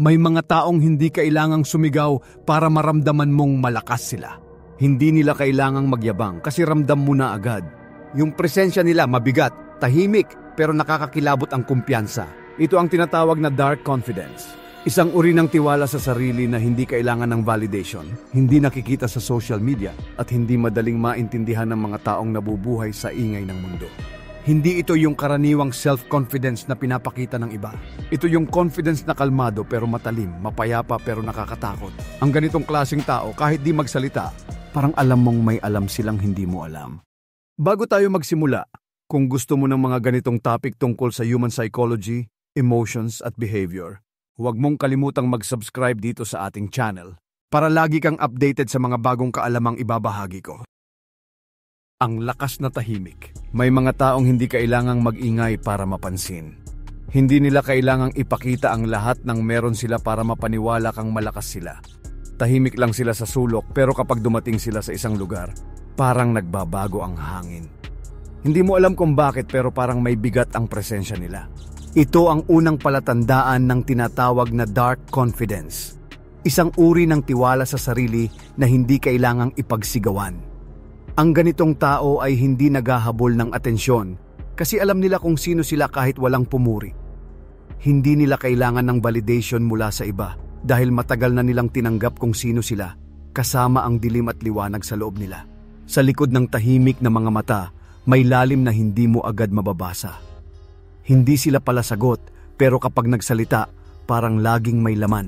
May mga taong hindi kailangang sumigaw para maramdaman mong malakas sila. Hindi nila kailangang magyabang kasi ramdam mo na agad. Yung presensya nila mabigat, tahimik, pero nakakakilabot ang kumpiyansa. Ito ang tinatawag na dark confidence. Isang uri ng tiwala sa sarili na hindi kailangan ng validation, hindi nakikita sa social media, at hindi madaling maintindihan ng mga taong nabubuhay sa ingay ng mundo. Hindi ito yung karaniwang self-confidence na pinapakita ng iba. Ito yung confidence na kalmado pero matalim, mapayapa pero nakakatakot. Ang ganitong klaseng tao, kahit di magsalita, parang alam mong may alam silang hindi mo alam. Bago tayo magsimula, kung gusto mo ng mga ganitong topic tungkol sa human psychology, emotions at behavior, huwag mong kalimutang mag-subscribe dito sa ating channel para lagi kang updated sa mga bagong kaalamang ibabahagi ko. Ang lakas na tahimik. May mga taong hindi kailangang mag-ingay para mapansin. Hindi nila kailangang ipakita ang lahat ng meron sila para mapaniwala kang malakas sila. Tahimik lang sila sa sulok pero kapag dumating sila sa isang lugar, parang nagbabago ang hangin. Hindi mo alam kung bakit pero parang may bigat ang presensya nila. Ito ang unang palatandaan ng tinatawag na dark confidence. Isang uri ng tiwala sa sarili na hindi kailangang ipagsigawan. Ang ganitong tao ay hindi naghahabol ng atensyon kasi alam nila kung sino sila kahit walang pumuri. Hindi nila kailangan ng validation mula sa iba dahil matagal na nilang tinanggap kung sino sila, kasama ang dilim at liwanag sa loob nila. Sa likod ng tahimik na mga mata, may lalim na hindi mo agad mababasa. Hindi sila pala sagot pero kapag nagsalita, parang laging may laman.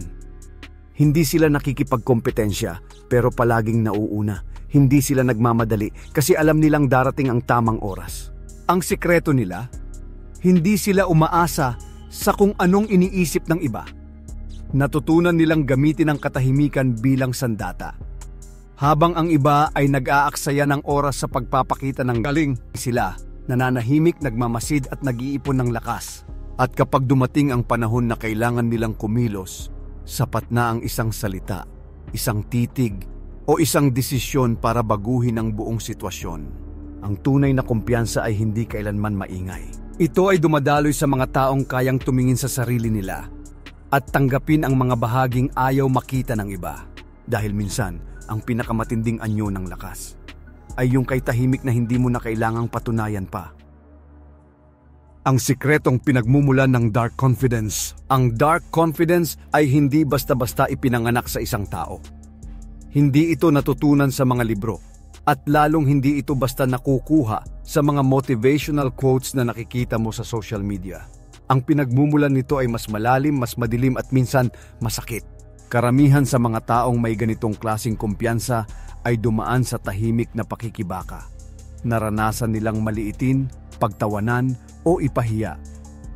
Hindi sila nakikipagkompetensya pero palaging nauuna. Hindi sila nagmamadali kasi alam nilang darating ang tamang oras. Ang sikreto nila, hindi sila umaasa sa kung anong iniisip ng iba. Natutunan nilang gamitin ang katahimikan bilang sandata. Habang ang iba ay nag-aaksaya ng oras sa pagpapakita ng galing, sila nananahimik, nagmamasid at nag-iipon ng lakas. At kapag dumating ang panahon na kailangan nilang kumilos, sapat na ang isang salita, isang titig, o isang desisyon para baguhin ang buong sitwasyon. Ang tunay na kumpiyansa ay hindi kailanman maingay. Ito ay dumadaloy sa mga taong kayang tumingin sa sarili nila at tanggapin ang mga bahaging ayaw makita ng iba. Dahil minsan, ang pinakamatinding anyo ng lakas ay yung kay tahimik na hindi mo na kailangang patunayan pa. Ang sikretong pinagmumulan ng dark confidence. Ang dark confidence ay hindi basta-basta ipinanganak sa isang tao. Hindi ito natutunan sa mga libro at lalong hindi ito basta nakukuha sa mga motivational quotes na nakikita mo sa social media. Ang pinagmumulan nito ay mas malalim, mas madilim at minsan masakit. Karamihan sa mga taong may ganitong klaseng kumpiyansa ay dumaan sa tahimik na pakikibaka. Naranasan nilang maliitin, pagtawanan o ipahiya.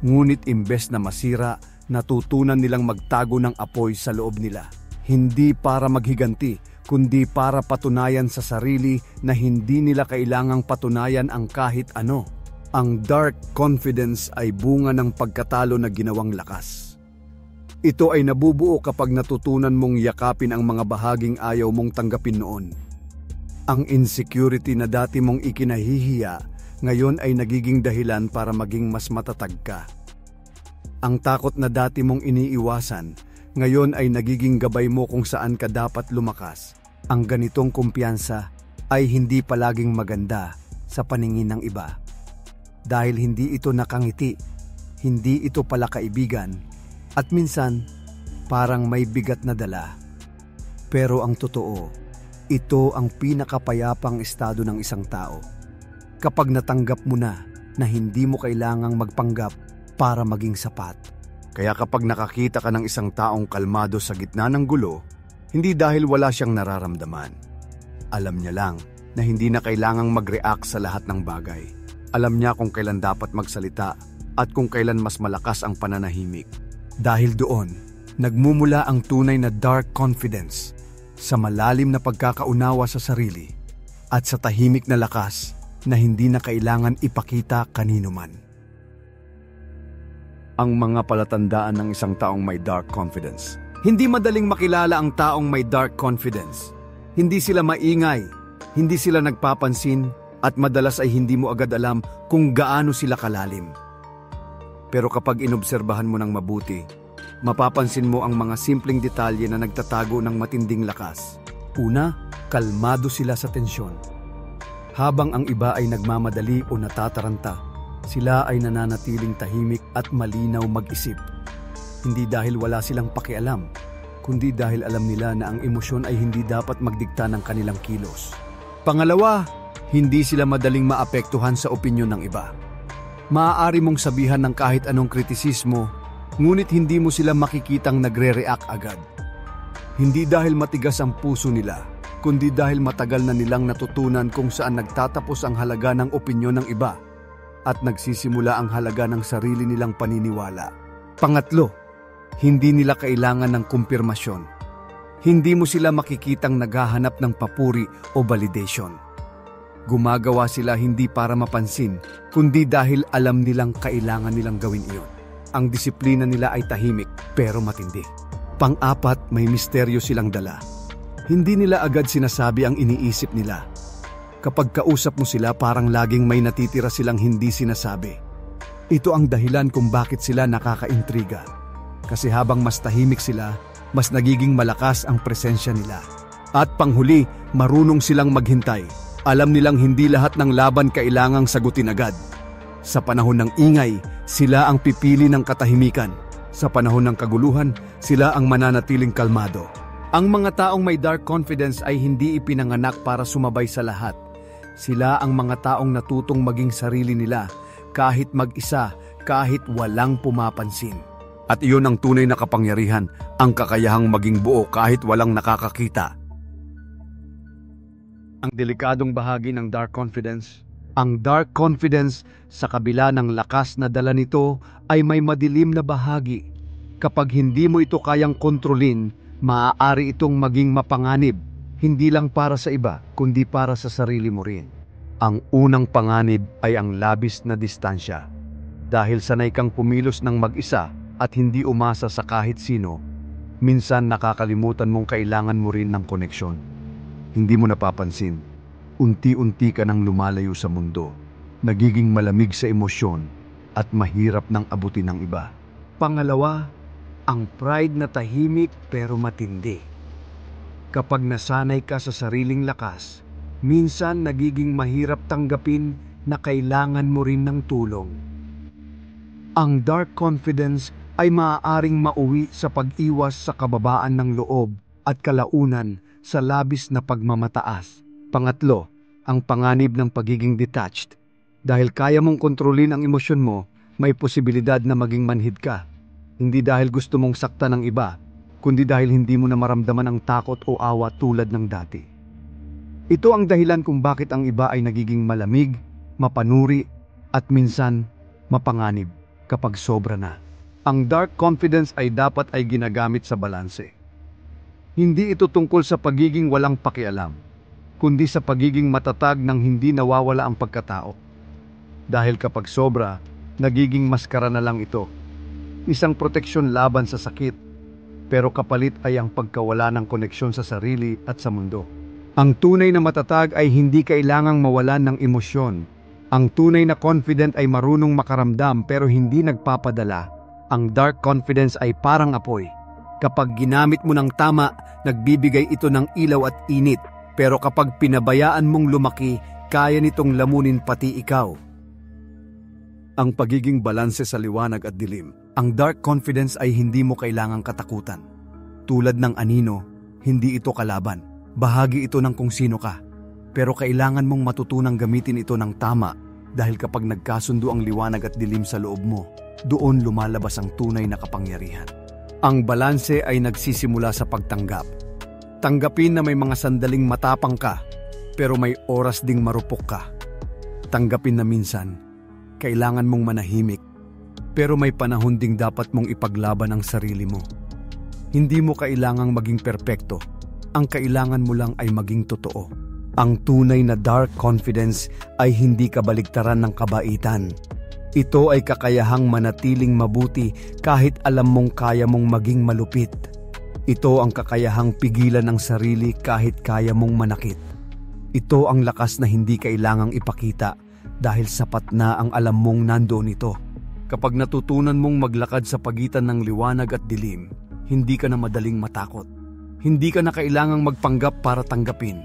Ngunit imbes na masira, natutunan nilang magtago ng apoy sa loob nila. Hindi para maghiganti, kundi para patunayan sa sarili na hindi nila kailangang patunayan ang kahit ano. Ang dark confidence ay bunga ng pagkatalo na ginawang lakas. Ito ay nabubuo kapag natutunan mong yakapin ang mga bahaging ayaw mong tanggapin noon. Ang insecurity na dati mong ikinahihiya, ngayon ay nagiging dahilan para maging mas matatag ka. Ang takot na dati mong iniiwasan, ngayon ay nagiging gabay mo kung saan ka dapat lumakas. Ang ganitong kumpiyansa ay hindi palaging maganda sa paningin ng iba. Dahil hindi ito nakangiti, hindi ito pala kaibigan, at minsan parang may bigat na dala. Pero ang totoo, ito ang pinakapayapang estado ng isang tao. Kapag natanggap mo na hindi mo kailangang magpanggap para maging sapat. Kaya kapag nakakita ka ng isang taong kalmado sa gitna ng gulo, hindi dahil wala siyang nararamdaman. Alam niya lang na hindi na kailangang mag-react sa lahat ng bagay. Alam niya kung kailan dapat magsalita at kung kailan mas malakas ang pananahimik. Dahil doon, nagmumula ang tunay na dark confidence sa malalim na pagkakaunawa sa sarili at sa tahimik na lakas na hindi na kailangan ipakita kanino man. Ang mga palatandaan ng isang taong may dark confidence. Hindi madaling makilala ang taong may dark confidence. Hindi sila maingay, hindi sila nagpapansin, at madalas ay hindi mo agad alam kung gaano sila kalalim. Pero kapag inobserbahan mo ng mabuti, Mapapansin mo ang mga simpleng detalye na nagtatago ng matinding lakas. Una, kalmado sila sa tensyon. Habang ang iba ay nagmamadali o natataranta, sila ay nananatiling tahimik at malinaw mag-isip. Hindi dahil wala silang pakialam, kundi dahil alam nila na ang emosyon ay hindi dapat magdikta ng kanilang kilos. Pangalawa, hindi sila madaling maapektuhan sa opinyon ng iba. Maaari mong sabihan ng kahit anong kritisismo, ngunit hindi mo sila makikitang nagre-react agad. Hindi dahil matigas ang puso nila, kundi dahil matagal na nilang natutunan kung saan nagtatapos ang halaga ng opinyon ng iba at nagsisimula ang halaga ng sarili nilang paniniwala. Pangatlo, hindi nila kailangan ng kumpirmasyon. Hindi mo sila makikitang naghahanap ng papuri o validation. Gumagawa sila hindi para mapansin, kundi dahil alam nilang kailangan nilang gawin iyon. Ang disiplina nila ay tahimik pero matindi. Pang-apat, may misteryo silang dala. Hindi nila agad sinasabi ang iniisip nila. Kapag kausap mo sila, parang laging may natitira silang hindi sinasabi. Ito ang dahilan kung bakit sila nakakaintriga. Kasi habang mas tahimik sila, mas nagiging malakas ang presensya nila. At panghuli, marunong silang maghintay. Alam nilang hindi lahat ng laban kailangang sagutin agad. Sa panahon ng ingay, sila ang pipili ng katahimikan. Sa panahon ng kaguluhan, sila ang mananatiling kalmado. Ang mga taong may dark confidence ay hindi ipinanganak para sumabay sa lahat. Sila ang mga taong natutong maging sarili nila, kahit mag-isa, kahit walang pumapansin. At iyon ang tunay na kapangyarihan, ang kakayahang maging buo kahit walang nakakakita. Ang delikadong bahagi ng dark confidence. Ang dark confidence, sa kabila ng lakas na dala nito, ay may madilim na bahagi. Kapag hindi mo ito kayang kontrolin, maaari itong maging mapanganib, hindi lang para sa iba, kundi para sa sarili mo rin. Ang unang panganib ay ang labis na distansya. Dahil sanay kang pumilos ng mag-isa at hindi umasa sa kahit sino, minsan nakakalimutan mong kailangan mo rin ng koneksyon. Hindi mo napapansin, unti-unti ka nang lumalayo sa mundo, nagiging malamig sa emosyon at mahirap nang abutin ng iba. Pangalawa, ang pride na tahimik pero matindi. Kapag nasanay ka sa sariling lakas, minsan nagiging mahirap tanggapin na kailangan mo rin ng tulong. Ang dark confidence ay maaaring mauwi sa pag-iwas sa kababaan ng loob at kalaunan sa labis na pagmamataas. Pangatlo, ang panganib ng pagiging detached. Dahil kaya mong kontrolin ang emosyon mo, may posibilidad na maging manhid ka. Hindi dahil gusto mong saktan ng iba, kundi dahil hindi mo na maramdaman ang takot o awa tulad ng dati. Ito ang dahilan kung bakit ang iba ay nagiging malamig, mapanuri, at minsan mapanganib kapag sobra na. Ang dark confidence ay dapat ay ginagamit sa balanse. Hindi ito tungkol sa pagiging walang pakialam, kundi sa pagiging matatag nang hindi nawawala ang pagkatao. Dahil kapag sobra, nagiging maskara na lang ito. Isang proteksyon laban sa sakit, pero kapalit ay ang pagkawala ng koneksyon sa sarili at sa mundo. Ang tunay na matatag ay hindi kailangang mawalan ng emosyon. Ang tunay na confident ay marunong makaramdam pero hindi nagpapadala. Ang dark confidence ay parang apoy. Kapag ginamit mo ng tama, nagbibigay ito ng ilaw at init. Pero kapag pinabayaan mong lumaki, kaya nitong lamunin pati ikaw. Ang pagiging balanse sa liwanag at dilim. Ang dark confidence ay hindi mo kailangang katakutan. Tulad ng anino, hindi ito kalaban. Bahagi ito ng kung sino ka. Pero kailangan mong matutunang gamitin ito ng tama dahil kapag nagkasundo ang liwanag at dilim sa loob mo, doon lumalabas ang tunay na kapangyarihan. Ang balanse ay nagsisimula sa pagtanggap. Tanggapin na may mga sandaling matapang ka, pero may oras ding marupok ka. Tanggapin na minsan, kailangan mong manahimik, pero may panahon ding dapat mong ipaglaban ang sarili mo. Hindi mo kailangang maging perpekto. Ang kailangan mo lang ay maging totoo. Ang tunay na dark confidence ay hindi kabaligtaran ng kabaitan. Ito ay kakayahang manatiling mabuti kahit alam mong kaya mong maging malupit. Ito ang kakayahang pigilan ang sarili kahit kaya mong manakit. Ito ang lakas na hindi kailangang ipakita dahil sapat na ang alam mong nandoon ito. Kapag natutunan mong maglakad sa pagitan ng liwanag at dilim, hindi ka na madaling matakot. Hindi ka na kailangang magpanggap para tanggapin.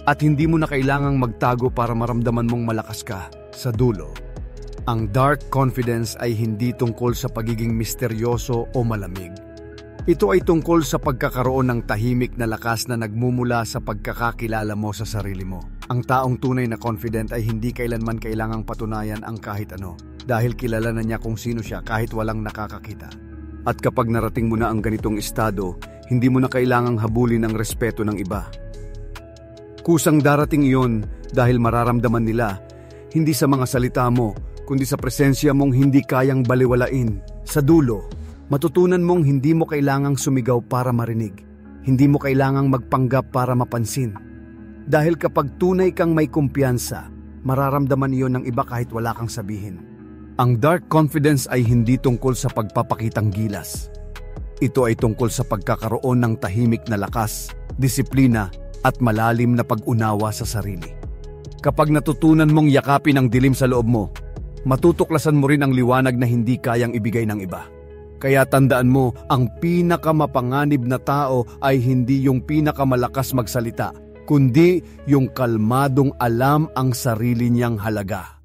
At hindi mo na kailangang magtago para maramdaman mong malakas ka. Sa dulo, ang dark confidence ay hindi tungkol sa pagiging misteryoso o malamig. Ito ay tungkol sa pagkakaroon ng tahimik na lakas na nagmumula sa pagkakakilala mo sa sarili mo. Ang taong tunay na confident ay hindi kailanman kailangang patunayan ang kahit ano dahil kilala na niya kung sino siya kahit walang nakakakita. At kapag narating mo na ang ganitong estado, hindi mo na kailangang habulin ang respeto ng iba. Kusang darating iyon dahil mararamdaman nila, hindi sa mga salita mo, kundi sa presensya mong hindi kayang baliwalain. Sa dulo, matutunan mong hindi mo kailangang sumigaw para marinig. Hindi mo kailangang magpanggap para mapansin. Dahil kapag tunay kang may kumpiyansa, mararamdaman iyon ng iba kahit wala kang sabihin. Ang dark confidence ay hindi tungkol sa pagpapakitang gilas. Ito ay tungkol sa pagkakaroon ng tahimik na lakas, disiplina, at malalim na pag-unawa sa sarili. Kapag natutunan mong yakapin ang dilim sa loob mo, matutuklasan mo rin ang liwanag na hindi kayang ibigay ng iba. Kaya tandaan mo, ang pinakamapanganib na tao ay hindi yung pinakamalakas magsalita, kundi yung kalmadong alam ang sarili niyang halaga.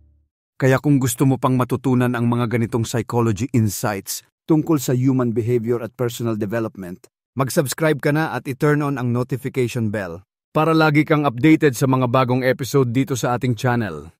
Kaya kung gusto mo pang matutunan ang mga ganitong psychology insights tungkol sa human behavior at personal development, mag-subscribe ka na at i-turn on ang notification bell para lagi kang updated sa mga bagong episode dito sa ating channel.